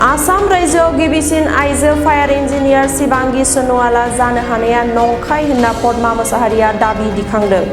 आसाम रायजोआव गिबिसिन आइजो फायार इन्जिनियार शिबांगी सोनोवाला जानो हानाया नंखाय होनना पद्मा मोसाहारिया दाबि दिखांदों।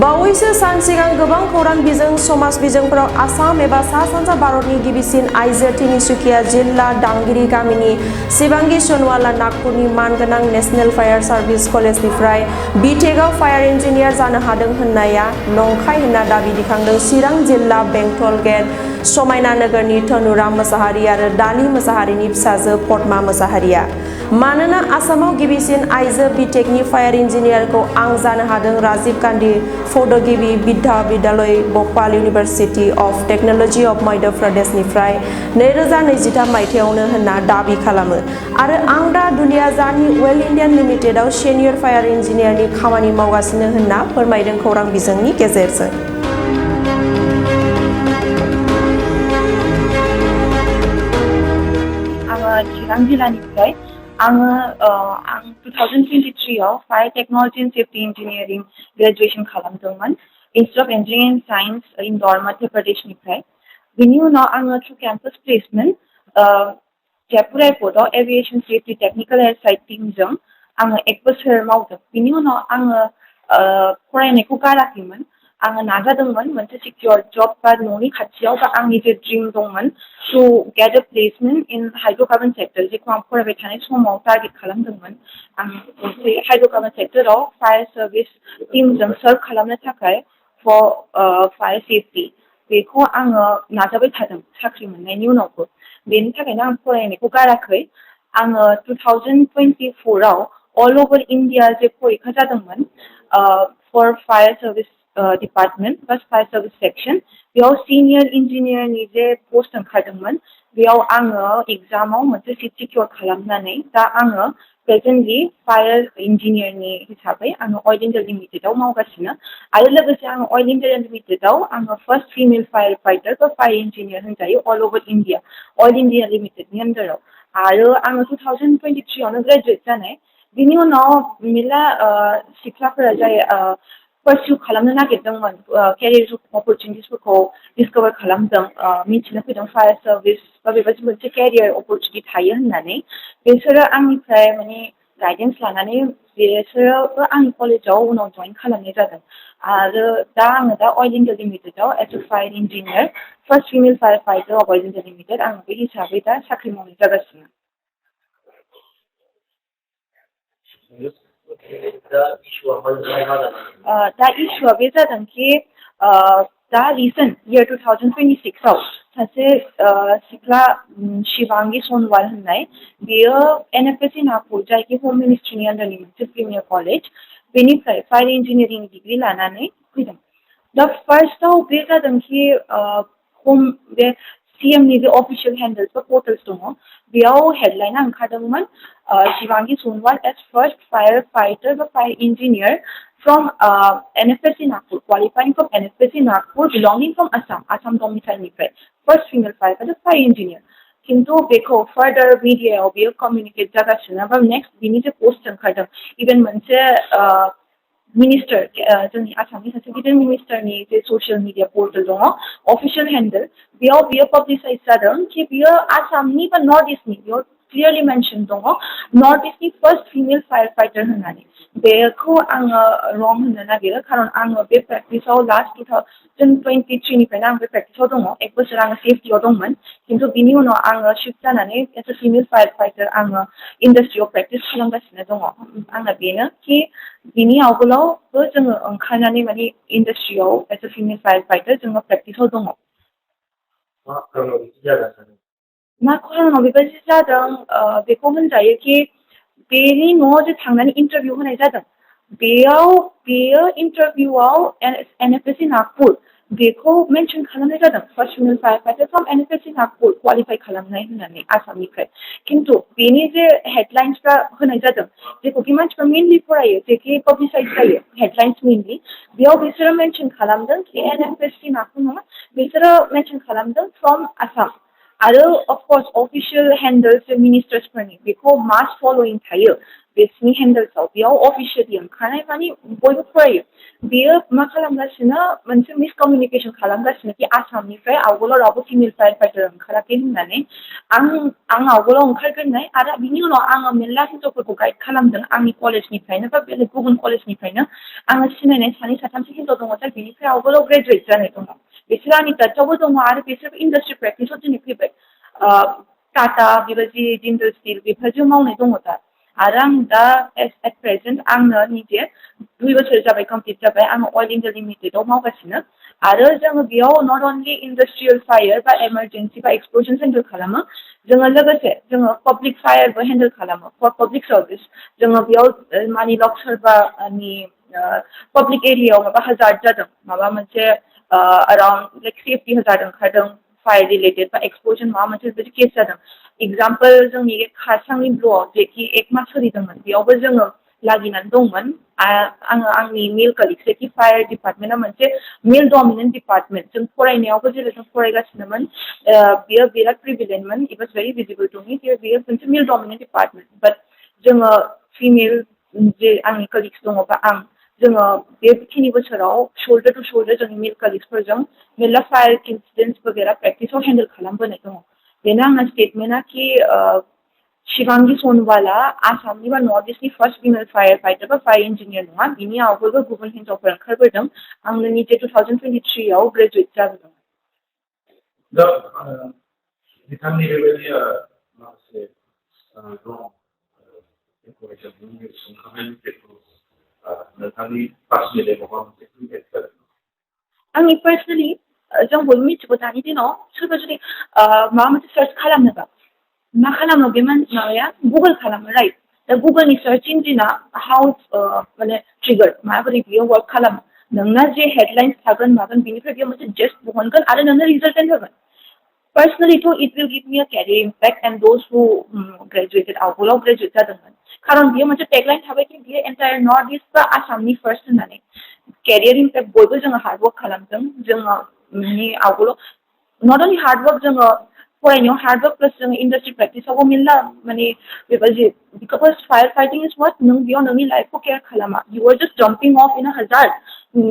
बावैसो सान सिगां गोबां खौरां बिजों समाज बिजोंफोराव आसाम एबा सा सानजा भारतनि गिबिसिन आइजो तिनिसुकिया जिल्ला दांगिरि गामिनि शिबांगी सोनोवाला नागपुरनि मानगोनां नेशनेल फायार सार्भिस कलेजनिफ्राय बिटेकआव फायार इन्जिनियार जानो हादों होननाया नंखाय होनना दाबि दिखांदों चिरां जिल्ला बेंटल गेट समायना नगरनि धनुराम मोसाहारि आरो दालि मोसाहारिनि फिसाजो पद्मा मोसाहारिया। मानोना आसामाव गिबिसिन आइजो बिटेकनि फायार इन्जिनियारखौ आं जानो हादों राजीव गान्धी फौदगिरि Vidya Vidyalaya Bhopal university of technology of Madhya प्रदेशनिफ्राय 2023 मायथाइयावनो होनना दाबि खालामो आरो आं दा दुलियाजानि वेल इन्डियान लिमिटेडआव सिनियर फायार इन्जिनियारनि खामानि मावगासिनो होनना फोरमायदों खौरां बिजोंनि गेजेरजों। चिरां जिल्लानिफ्राय आं 2023 आव fire technology and safety engineering graduation खालामदोंमोन institute of engineering and science Indore Madhya प्रदेशनिफ्राय। बिनि उनाव आङो थ्रु केम्पास प्लेसमेन्ट जयपुर एयारपर्टआव aviation safety technical air site टीमजों आङो 1 बोसोर मावदों। बिनि उनाव आङो फरायनायखौ गाराखैमोन। आङो नाजादोंमोन मोनसे सिकिउर जब बा न'नि खाथियाव बा आंनि जे ड्रिम दंमोन to get a placement in hydrocarbon sector जेखौ आं फरायबाय थानाय समाव टारगेट खालामदोंमोन। आं मोनसे हाइड्र'कार्बन सेक्टराव फायार सार्भिस टीमजों सार्भ खालामनो थाखाय फर फायार सेफ्टि बेखौ आङो नाजाबाय थादों साख्रि मोननायनि उनावबो। बेनि थाखायनो आं फरायनायखौ गाराखै। आङो 2024 आव अल अभार इन्डिया जे परिखा जादोंमोन फर फायार सार्भिस डिपार्टमेन्ट बा फायार सार्भिस सेक्सन बेयाव सिनियर इन्जिनियारनि जे पस्ट ओंखारदोंमोन बेयाव आङो एग्जामाव मोनसे सिट सिकिउर खालामनानै दा आङो प्रेजेन्टलि फायार इन्जिनियारनि हिसाबै आङो अइल इन्डिया लिमिटेडआव मावगासिनो आरो लोगोसे आङो अइल इन्डिया लिमिटेडआव आङो फार्स्ट फिमेल फायार फाइटार बा फायार इन्जिनियार होनजायो अल अभार इन्डिया अइल इन्डिया लिमिटेडनि आन्दाराव। आरो आङो 2023 आवनो ग्रेजुवेट जानाय। बिनि उनाव मेरला सिख्लाफोरा जाय पारसिउ खालामनो नागिरदोंमोन केरियार अपरचुनिटिसफोरखौ डिसकभार खालामदों मिथिनो फैदों फायार सार्भिस बा बेबायदि मोनसे केरियार अपरचुनिटि थायो होननानै बिसोरो आंनिफ्राय माने गाइडेन्स लानानै बिसोरो आंनि कलेजाव उनाव जइन खालामनाय जादों। आरो दा आङो दा अइल इन्डिया लिमिटेडआव as a fire engineer first female fire fighter of oil India limited आं बे हिसाबै दा साख्रि मावनाय जागासिनो। दा इस्युआ बे जादों कि दा रिसेन्ट इयार 2026 आव सासे सिख्ला शिबांगी सोनोवाल होननाय बेयो एनएफएसि नागपुर जायखि होम मिनिस्ट्रिनि आन्दारनि मोनसे प्रिमियार कलेज बेनिफ्राय फायार इन्जिनियारिं डिग्री लानानै फैदों। दा फार्स्टआव बे जादों कि बे सीएमनि जे अफिसियेल हेन्डल्स बा पर्टेल्स दङ बेयाव हेडलाइना ओंखारदोंमोन Shivangi Sonowal as first fire fighter बा fire engineer from NFSC Nagpur qualifying from NFSC Nagpur belonging from Assam डोमिसाइलनिफ्राय first female fire fighter fire engineer. किन्तु बेखौ फार्दार मिडियायाव बेयो कमिउनिकेट जागासिनो बा नेक्स्ट बिनि जे पोस्ट ओंखारदों इभेन मोनसे मिनिस्टार जोंनि आसामनि सासे गिदिर मिनिस्टारनि जे ससियेल मिडिया पर्टेल दङ अफिसियेल हेन्डेल बेयाव बियो पाब्लिसाइज जादों कि बियो आसामनि बा नर्थ इस्टनि बेयाव क्लियारलि मेनसन दङ नर्थ इस्टनि फर्स्ट फिमेल फायार फाइटार होननानै। बेखौ आङो रं होननो नागिरो खारन आङो बे प्रेक्टिसाव लास्ट 2023 निफ्रायनो आं बे प्रेक्टिसाव दङ 1 बोसोर आङो सेफ्टियाव दंमोन किन्तु बिनि उनाव आङो शिफ्ट जानानै age a female fire fighter आङो इन्डास्ट्रियाव प्रेक्टिस खालामगासिनो दङ। आंना बेनो कि बिनि आवगोलावबो जोङो ओंखारनानै माने इन्डास्ट्रियाव as a female fire fighter जोङो प्रेक्टिसाव दङ। मा खारनाव बेबायदि जादों बेखौ होनजायो कि बेनि न'आव जे थांनानै इन्टारभिउ होनाय जादों बेयो इन्टारभिउआव एनएफएसि नागपुर बेखौ मेनसन खालामनाय जादों first female fire fighter from NFSC Nagpur qualify खालामनाय होननानै आसामनिफ्राय किन्तु बेनि जे हेडलाइन्सफ्रा होनाय जादों जेखौखि मानसिफ्रा मेनलि फरायो जेखि पाब्लिसाइज जायो हेडलाइन्स मेनलि बेयाव बिसोरो मेनसन खालामदों कि एनएफएसि नागपुर नङा बिसोरो मेनसन खालामदों फ्रम आसाम आरो of course official handles ministersफोरनि बेखौ must following थायो बिसोरनि handlesआव बेयाव officially ओंखारनाय माने बयबो फरायो बेयो मा खालामगासिनो मोनसे मिसकमिउनिकेसन खालामगासिनो कि आसामनिफ्राय आवगोलाव रावबो फिमेल फायार फाइटार ओंखाराखै होननानै आं आवगोलाव ओंखारग्रोनाय आरो बिनि उनाव आङो मेरला हिन्जावफोरखौ गाइड खालामदों आंनि कलेजनिफ्रायनो बा बेलेग गुबुन कलेजनिफ्रायनो आङो सिनायनाय सानै साथामसो हिन्जाव दङ जाय बिनिफ्राय आवगोलाव ग्रेजुवेट जानाय दङ बिसोर आंनि टाचावबो दङ आरो बिसोर इन्डास्ट्रि प्रेक्टिसाव दिनै फैबाय टाटा बेबायदि जिन्दल स्टिल बेफोरजों मावनाय दङ दा आरो आं दा एट प्रेजेन्ट आंनो निजे 2 बोसोर जाबाय कमप्लिट जाबाय आङो अइल इन्डिया लिमिटेडआव मावगासिनो आरो जोङो बेयाव नट अनलि इन्डास्ट्रियेल फायार बा इमारजेन्सि बा एक्सप्ल'जन हेन्डेल खालामो जोङो लोगोसे जोङो पाब्लिक फायारबो हेन्डेल खालामो फर पाब्लिक सार्भिस जोङो बेयाव मानि लक सोरबानि पाब्लिक एरियायाव माबा हाजार्ड जादों माबा मोनसे अराउन्ड लाइक सेफ्टि हाजार्ड ओंखारदों फायर रिलेटेड बा एक्सप्ल'जन माबा मोनसे बेबायदि केस जादों एगजाम्पल जोंनि खारसांनि ब्ल'आव जेखि 1 मास सोलिदोंमोन बेयावबो जोङो लागिनानै दंमोन आङो आंनि मेल कलिग जेखि फायार डिपार्टमेन्टआ मोनसे मेल डमिनेन्ट डिपार्टमेन्ट जों फरायनायावबो जेरै जों फरायगासिनोमोन बियो बिराद प्रिभिलेन्टमोन it was very visible to me बियो मोनसे मेल डमिनेन्ट डिपार्टमेन्ट बाट जोङो फिमेल जे आंनि कलिग्स दङ बा आं जोङो बेखिनि बोसोराव शोल्डार टु शोल्डार जोंनि मेल कलिग्सफोरजों मेरला फायार इन्सिडेन्ट्स वगैरह प्रेक्टिसाव हेन्डेल खालामबोनाय दङ बेनो आंना स्टेटमेन्टआ कि शिबांगि सनवाला आसामनि बा नर्थ इस्टनि फार्स्ट फिमेल फायार फाइटार बा फायार इन्जिनियार नङा बिनि आवगोलबो गुबुन हिन्जावफोर ओंखारबोदों आंनो निजे 2023 आव ग्रेजुवेट जाबोदों दा बिथांनि बेबायदि माखासे दं इनफरमेसन सोंखांनायनि खेत्रआव नोंथांनि पार्सनेलि माबा मोनसे क्रिएट जादों आंनि पार्सनेलि जों बयबो मिथिगौ दानि दिनाव सोरबा जुदि माबा मोनसे सार्च खालामनोबा मा खालामो बे माबाया गुगोल खालामो राइट दा गुगोलनि सार्च इन्जिना हाउ माने ट्रिगार माबोरै बियो वर्क खालामो नोंना जे हेडलाइन्स थागोन मागोन बिनिफ्राय बेयाव मोनसे जेस्ट बहनगोन आरो नोंनो रिजाल्टेन्ट होगोन personality' it will give me a career impact and those who graduated आवगोलाव graduate जादोंमोन खारन बियो मोनसे टेगलाइन थाबाय कि बियो एन्टायर नर्थ इस्ट बा आसामनि फार्स्ट होननानै केरियर इम्पेक्ट बयबो जोङो हार्डवर्क खालामदों जोङो आवगोलाव नट अनलि हार्डवर्क जोङो फरायनायाव हार्डवर्क प्लास जोङो इन्डास्ट्रि प्रेक्टिसावबो मेरला माने बेबायदि because fire fighting is what नों बेयाव नोंनि लाइफखौ केयार खालामा you are just jumping off in a hazard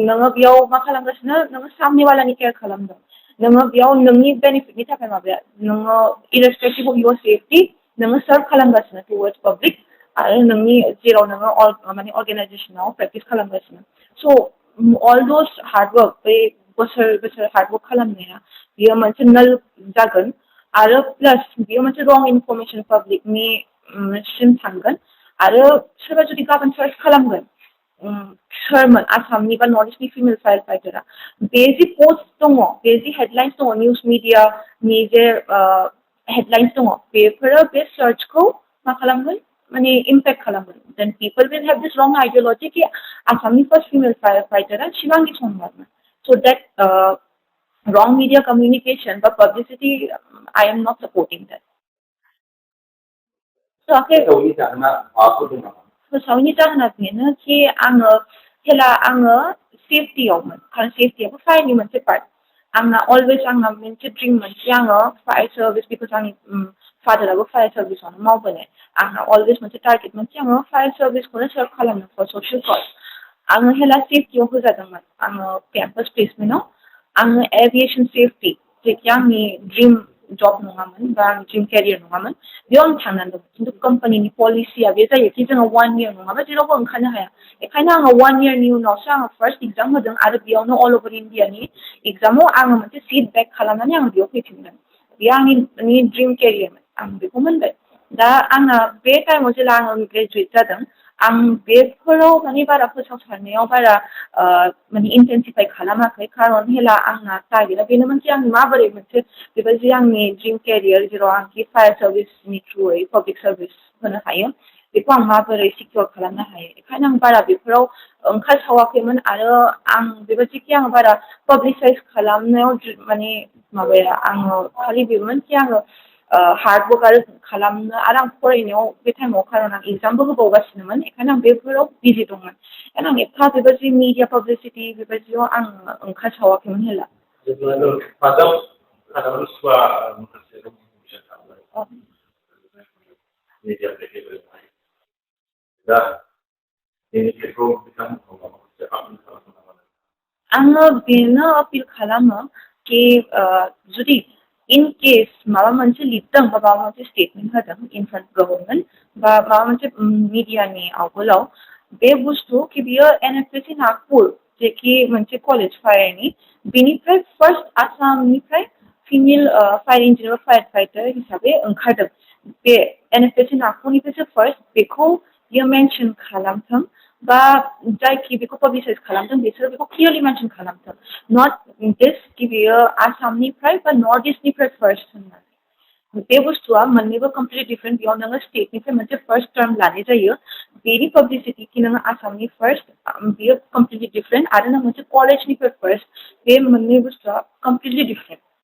नोङो बेयाव मा खालामगासिनो नोङो सामनेवालानि केयार खालामदों नोङो बेयाव नोंनि बेनिफिटनि थाखाय माबाया नोङो इरेसपेक्टिभ अफ इयर सेफ्टि नोङो सार्भ खालामगासिनो टुवर्ड्स पाब्लिक आरो नोंनि जेराव नोङो माने अर्गेनाइजेसनाव प्रेक्टिस खालामगासिनो स' अल दोज हार्डवर्क बे बोसोर बोसोर हार्डवर्क खालामनाया बियो मोनसे नल जागोन आरो प्लास बियो मोनसे रं इनफरमेसन पाब्लिकनि सिम थांगोन आरो सोरबा जुदि गाबोन सार्च खालामगोन सोरमोन आसामनि बा नर्थ इस्टनि फिमेल फायार फाइटारा बे जि पोस्ट दङ बे जि हेडलाइन्स दङ निउज मिडियानि जे हेडलाइन्स दङ बेफोरो बे सार्चखौ मा खालामगोन माने इम्पेक्ट खालामगोन देन पिपल विल हेभ दिस रं आइडियोलॉजी कि आसामनि फार्स्ट फिमेल फायार फाइटारा शिबांगि सनवालमोन so that wrong media communication but publicity I am not supporting that so फोसावैनि जाहोना बेनो कि आङो जेला आङो सेफ्टियावमोन खारन सेफ्टियाबो फायारनि मोनसे पार्ट आंना अलवेज आंना मोनसे ड्रिममोन कि आङो फायार सार्भिस बिकज आंनि फादाराबो फायार सार्भिसावनो मावबोनाय आंना अलवेज मोनसे टारगेटमोन कि आङो फायार सार्भिसखौनो सार्भ खालामनो फर ससियेल कज आङो हेला सेफ्टियाव होजादोंमोन आङो केम्पास प्लेसमेन्टआव आङो एभिएसन सेफ्टि जेखि आंनि ड्रिम जब नङामोन बा आंनि ड्रिम केरियर नङामोन बेयाव आं थांनानै दं खिन्थु कम्पानिनि पलिसिया बे जायो कि जोङो 1 इयार नङाबा जेरावबो ओंखारनो हाया बेखायनो आङो 1 इयारनि उनावसो आङो फार्स्ट एग्जाम होदों आरो बेयावनो अल अभार इन्डियानि एग्जामाव आङो मोनसे सिट बेक खालामनानै आं बेयाव फैफिनदों बेयो आंनि ड्रिम केरियरमोन आं बेखौ मोनबाय दा आंना बे टाइमाव जेला आङो ग्रेजुवेट जादों आं बेफोराव माने बारा फोसावसारनायाव बारा माने इन्टेन्सिफाइ खालामाखै खारन हेला आंना टारगेटआ बेनोमोन कि आं माबोरै मोनसे बेबायदि आंनि ड्रिम केरियर जेराव आंखि फायार सार्भिसनि थ्रुयै पाब्लिक सार्भिस होनो हायो बेखौ आं माबोरै सिकिउर खालामनो हायो बेखायनो आं बारा बेफोराव ओंखारसावाखैमोन आरो आं बेबायदि कि आं बारा पाब्लिसाइज खालामनायाव माने माबाया आङो खालि बेमोन कि आङो हार्डवर्क आरो खालामनो आरो आं फरायनायाव बे टाइमाव खारन आं एग्जामबो होबावगासिनोमोन बेखायनो आं बेफोराव बिजि दंमोन बेखायनो आं एफा बेबायदि मिडिया पाब्लिसिटि बेबायदियाव आं ओंखारसावाखैमोन हेला साधारण सुवा माखासे इनफरमेसन खालामनाय मिडिया प्लेटफर्म दा बेनि खेत्रआव बिथांमोनखौ माबा मोनसे आपिल खालामनो नामा? आङो बेनो आपिल खालामो कि जुदि इन केस माबा मोनसे लिरदों बा माबा मोनसे स्टेटमेन्ट होदों इन फ्रन्ट गभर्नमेन्ट बा माबा मोनसे मिडियानि आवगोलाव बे बुस्थु कि बियो एनएफएसि नागपुर जेखि मोनसे कलेज फायारनि बेनिफ्राय फार्स्ट आसामनिफ्राय female fire engineer fire fighter हिसाबै ओंखारदों बे एनएफएसि नागपुरनिफ्रायसो फार्स्ट बेखौ बियो मेनसन खालामथों बा जायखि बेखौ पाब्लिसाइज खालामदों बिसोर बेखौ क्लियारलि मेनसन खालामथों नट दिस कि बियो आसामनिफ्राय बा नर्थ इस्टनिफ्राय फार्स्ट होननानै बे बुस्थुआ मोननैबो कमप्लिटलि डिफरेन्ट बेयाव नोङो स्टेटनिफ्राय मोनसे फार्स्ट टार्म लानाय जायो बेनि पाब्लिसिटि कि नोङो आसामनि फार्स्ट बियो कमप्लिटलि डिफरेन्ट आरो नों मोनसे कलेजनिफ्राय फार्स्ट बे मोननै बुस्थुआ कमप्लिटलि डिफरेन्ट